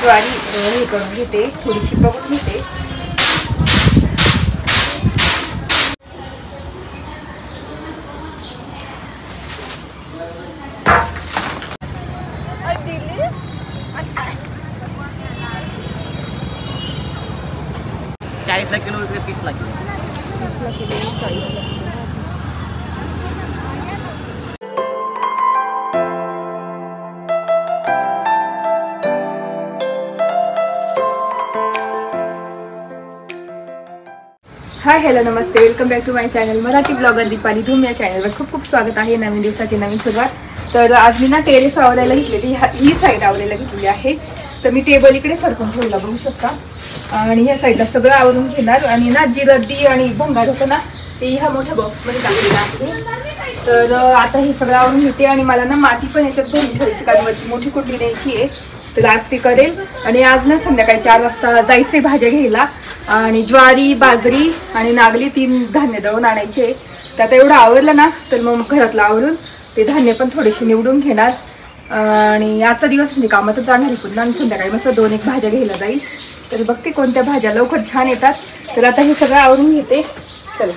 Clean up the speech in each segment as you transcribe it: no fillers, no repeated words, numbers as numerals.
ज्वारी हे करून घेते, थोडीशी बघून घेते. किलो इकडे 30 ला किलो. हाय हॅलो नमस्ते, welcome back to my channel Marathi blogger Deepali Dhoom. या चॅनलवर खूप खूप स्वागत आहे. नवीन दिवसाची नवीन सुरुवात. तर आज मी ना टेरेस आवरायला घेतलेली, ही साईड आवरायला घेतलेली आहे. तर मी टेबल इकडे सरकून ठेवला बघू शकता, आणि ह्या साईडला सगळं आवरून घेणार. आणि ना जी रद्दी आणि भंगार होतं ना ते ह्या मोठ्या बॉक्समध्ये टाकलेलं आहे. तर आता हे सगळं आवरून घेते. आणि मला ना माती पण याच्यात भरून ठेवायची, कारण मोठी कुंडी द्यायची आहे. तर आज ती करेल. आणि आज ना संध्याकाळी 4 वाजता जायचे भाज्या घ्यायला, आणि ज्वारी, बाजरी आणि नागली 3 धान्य दळून आणायचे. तर आता एवढं आवरलं ना तर मग घरातलं आवरून ते धान्य पण थोडेसे निवडून घेणार. आणि आजचा दिवस म्हणजे कामातच जाणार आहे पुन्हा. आणि संध्याकाळी मस्त 2-1 भाज्या घ्यायला जाईल. तर बघते कोणत्या भाज्या लवकर छान येतात. तर आता हे सगळं आवरून घेते. चला.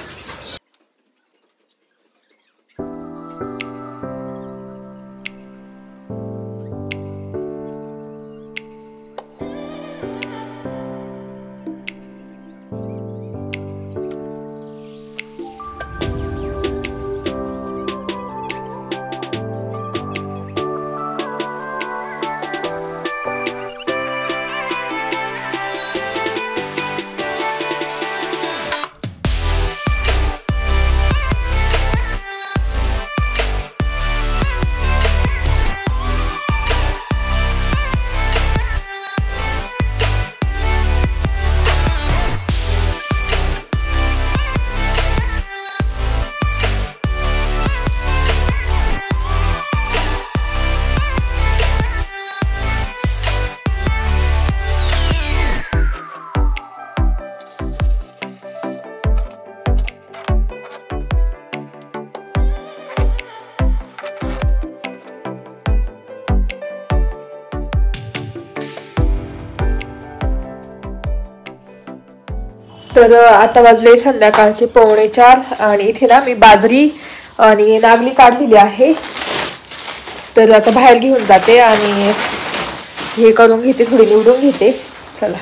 तर आता वाजले संध्याकाळचे 3:45. आणि इथे ना मी बाजरी आणि नागली काढलेली आहे. तर आता बाहेर घेऊन जाते आणि हे करून घेते, थोडी निवडून घेते. चला.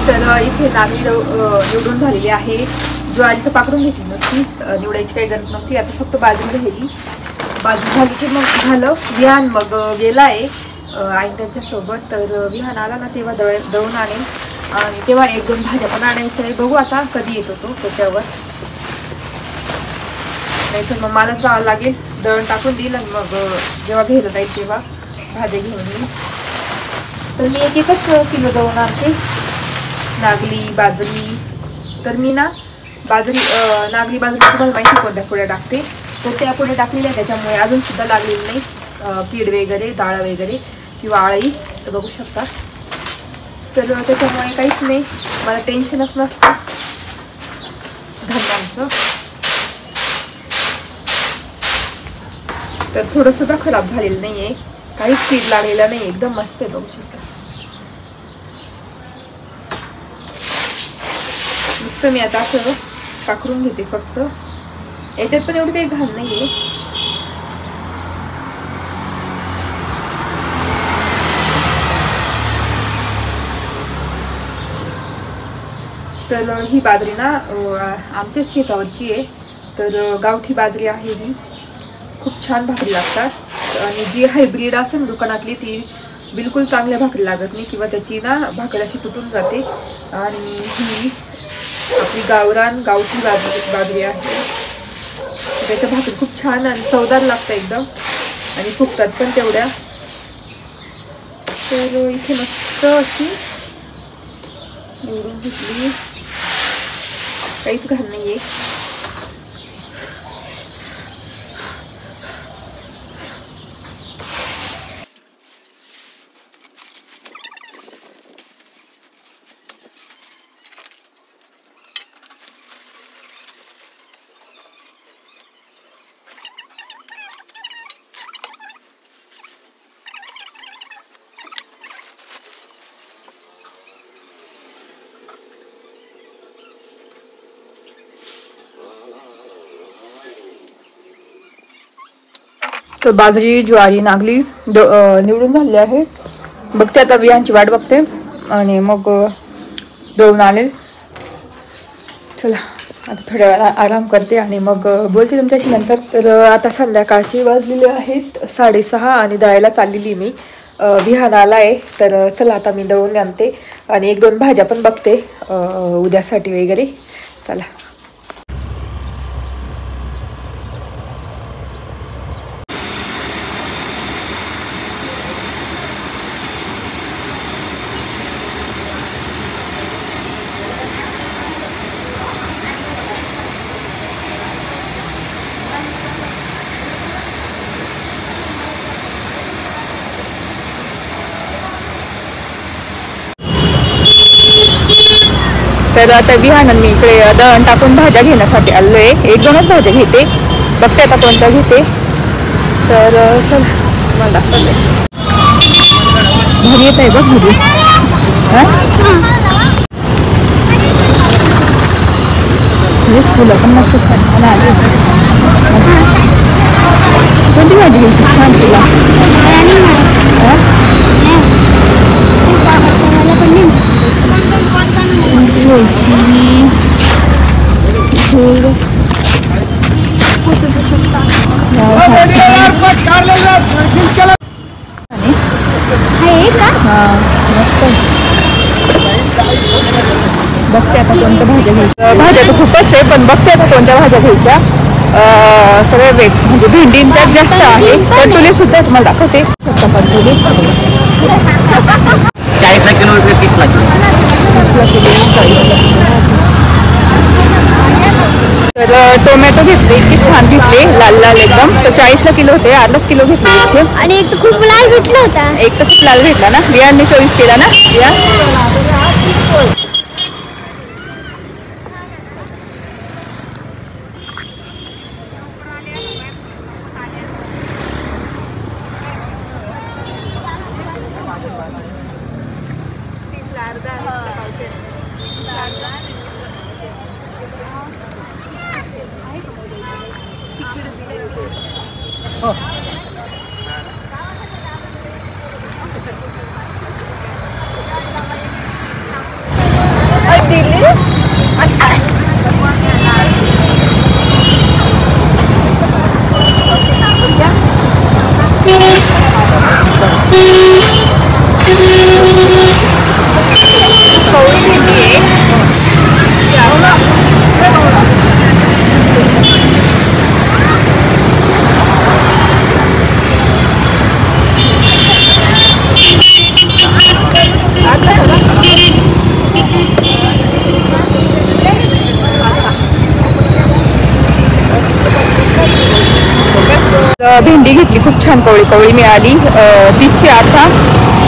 तर इथे नागली निवडून झालेली आहे. ज्वारीचं पाकडून घेतली नसती, निवडायची काही गरज नव्हती. आता फक्त बाजून राहिली. बाजू झाली की मग झालं. विहान मग गेला आहे आई त्यांच्यासोबत. तर विहान आला ना तेव्हा दळून आणेल आणि तेव्हा 1-2 भाज्या पण आणायच्या आहे. बघू आता कधी येतो तो त्याच्यावर. नाही तर मग मला जावं लागेल, दळण टाकून देईल आणि मग जेव्हा घ्यायला जाईल तेव्हा भाज्या घेऊन येईल. तर मी एकच किलो दळून आणते. नागली बाजरी. तर मी ना नागली बाजरी तुम्हाला माहिती कोणत्या पुढे टाकते. तर त्या पुढे टाकलेल्या आहे, त्याच्यामुळे अजून सुद्धा लागलेली नाही कीड वगैरे, डाळ वगैरे किंवा आळी. तर बघू शकता. तर त्याच्यामुळे काहीच नाही, मला टेन्शनच नसतं धान्यांचं. तर थोडंसुद्धा खराब झालेलं नाही आहे, काहीच कीड लागलेला नाही, एकदम मस्त आहे. बघू शकता. नुसतं मी आता असं पाखरून घेते फक्त. याच्यात पण एवढी काही घाण नाही आहे. तर ही बाजरी ना आमच्याच शेतावरची आहे. तर गावठी बाजरी आहे ही. खूप छान भाकरी लागतात. आणि जी हायब्रीड असेल ना दुकानातली ती बिलकुल चांगल्या भाकरी लागत नाही, किंवा त्याची ना भाकरी अशी तुटून जाते. आणि ही आपली गावरान गावठी बाजरी आहे. त्याच्या भाकरी खूप छान आणि चवदार लागतं एकदम, आणि फुगतात पण तेवढ्या. तर इथे मस्त अशी निवडून घेतली, काहीच घाण नाही आहे. तर बाजरी ज्वारी नागली निवडून झालेली आहे. बघते आता बियांची वाट बघते आणि मग दळून आणेल. चला आता थोड्या वेळा आराम करते आणि मग बोलते तुमच्याशी नंतर. तर आता संध्याकाळची वाजलेली आहेत 6:30 आणि दळायला चाललेली मी. विहान आला आहे. तर चला आता मी दळून आणते आणि 1-2 भाज्या पण बघते उद्यासाठी वगैरे. चला. तर आता विहान मी इकडे दळण टाकून भाज्या घेण्यासाठी आलो आहे. 1-2च भाज्या घेते, बघते आता कोणत्या घेते. तर चल मला दाखवते. घरी येत आहे बघ घरी. फुलं पण मस्त छान आली. कोणती भाजी घ्यायची छान तुला? बघते आता कोणत्या भाज्या घ्यायच्या. भाज्या तर खूपच आहे, पण बघते आता कोणत्या भाज्या घ्यायच्या. सगळ्या म्हणजे भेंडींच्या जास्त आहे. कटुले सुद्धा तुम्हाला दाखवते. कटुले 40 किलो रुपये 30 लाख. तर टोमॅटो घेतले, इतके छान घेतले, लाल लाल एकदम. तर 40ला किलो होते, 8 किलो घेतले इथे. आणि एक तर खूप लाल भेटला होता. एक तर खूप लाल भेटला ना. बियांनी 24 केला ना बिया. भेंडी घेतली, खूप छान कवळी कवळी मिळाली, 30ची आता,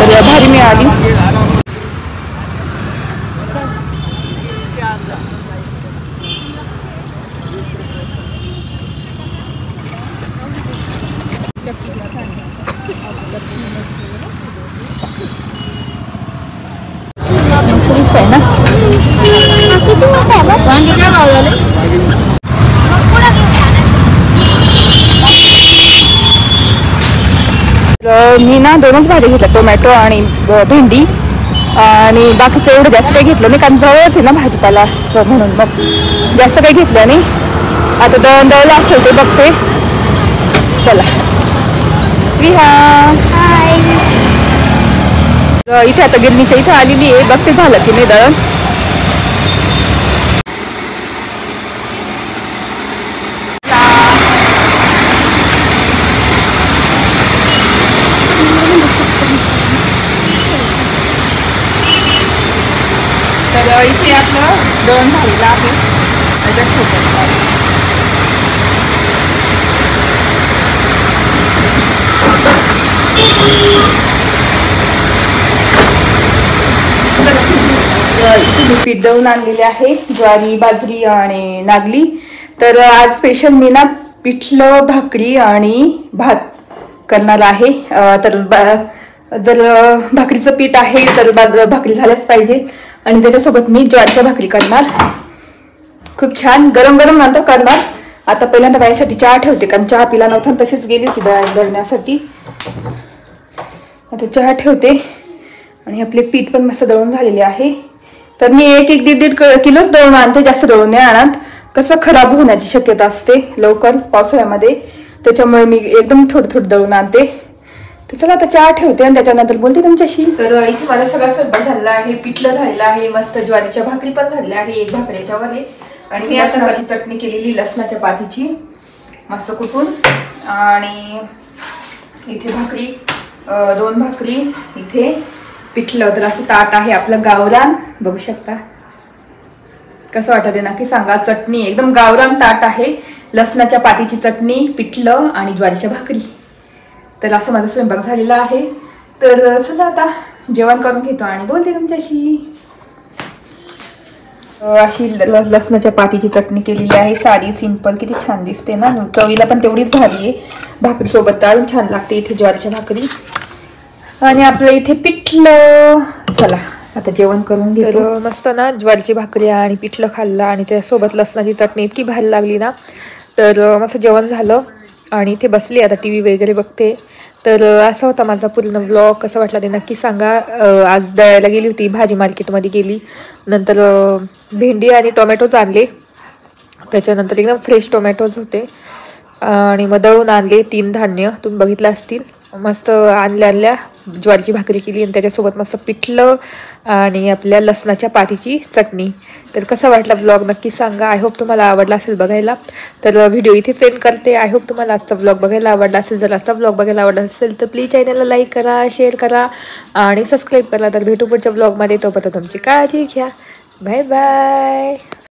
तर भारी मिळाली. आहे ना मी ना 2च भाज्या घेतल्या, टोमॅटो आणि भेंडी, आणि बाकीचं एवढं जास्त काही घेतलं नाही कारण जवळच आहे ना भाजीपाला म्हणून मग जास्त काही घेतलं नाही. आता दळलं असेल ते बघते. चला इथे आता गिरणीच्या इथे आलेली आहे, बघते झालं की नाही दळण. तर इथे आपलं दळण झालेलं आहे. इथे पीठ दळून आणलेले आहे, ज्वारी, बाजरी आणि नागली. तर आज स्पेशल मी ना पिठलं, भाकरी आणि भात करणार आहे. तर जर भाकरीचं पीठ आहे तर भाकरी झाल्याच पाहिजे, आणि त्याच्यासोबत मी ज्वारीच्या भाकरी करणार. खूप छान गरम गरम नंतर करणार. आता पहिल्यांदा बाईसाठी चहा ठेवते, कारण चहा पिला नव्हता, तशीच गेली होती दळण्यासाठी. आता चहा ठेवते, आणि आपले पीठ पण मस्त दळून झालेले आहे. तर मी 1-1.5 किलोच दळून आणते, जास्त दळून नाही आणत, कसं खराब होण्याची शक्यता असते लवकर पावसाळ्यामध्ये, त्याच्यामुळे मी एकदम थोडं थोडं दळून आणते. तर चला आता चहा ठेवते आणि त्याच्यानंतर बोलते तुमच्याशी. तर इथे माझा सगळा स्वयंपाक झालेला आहे, पिठलं झालेलं आहे, मस्त ज्वारीच्या भाकरी पण झालेल्या आहे, एक भाकरीच्या वर, आणि मी लसणाची चटणी केलेली, लसणाच्या पातीची मस्त कुटून, आणि इथे भाकरी, 2 भाकरी, इथे पिठलं. तर असं ताट आहे आपलं गावरान, बघू शकता कसं वाटत नक्की सांगा. चटणी एकदम गावरान ताट आहे, लसणाच्या पातीची चटणी, पिठलं आणि ज्वारीच्या भाकरी. तर असं माझा स्वयंपाक झालेला आहे. तर चला आता जेवण करून घेतो आणि बोलते तुमच्याशी. अशी लसणाच्या पातीची चटणी केलेली आहे, साधी सिंपल, किती छान दिसते ना, चवीला पण तेवढीच भारी आहे. भाकरी सोबत तळून छान लागते. इथे ज्वारीच्या भाकरी आणि आपलं इथे पिठलं. चला आता जेवण करून घेतो. मस्त ना ज्वारीची भाकरी आणि पिठलं खाल्लं, आणि त्यासोबत लसणाची चटणी इतकी भारी लागली ना. तर मस्त जेवण झालं, आणि इथे बसली आता टी व्ही वगैरे बघते. तर असा होता माझा पूर्ण व्लॉग. कसं वाटला ते नक्की सांगा. आज दळायला गेली होती, भाजी मार्केटमध्ये गेली, नंतर भेंडी आणि टोमॅटोज आणले, त्याच्यानंतर एकदम फ्रेश टोमॅटोज होते, आणि मग दळून आणले 3 धान्य, तुम्ही बघितलं असतील. मस्त आणल्या ज्वारीची भाकरी केली, आणि त्याच्यासोबत मस्त पिठलं आणि आपल्या लसणाच्या पातीची चटणी. तर कसा वाटला व्लॉग नक्की सांगा. आय होप तुम्हाला आवडला असेल बघायला. तर व्हिडिओ इथे सेंड करते. आय होप तुम्हाला आजचा व्लॉग बघायला आवडला असेल. जर आजचा व्लॉग बघायला आवडला असेल तर प्लीज चॅनलला लाईक करा, शेअर करा आणि सबस्क्राईब करा. तर भेटू पुढच्या व्लॉगमध्ये. तोपर्यंत तुमची काळजी घ्या. Bye bye.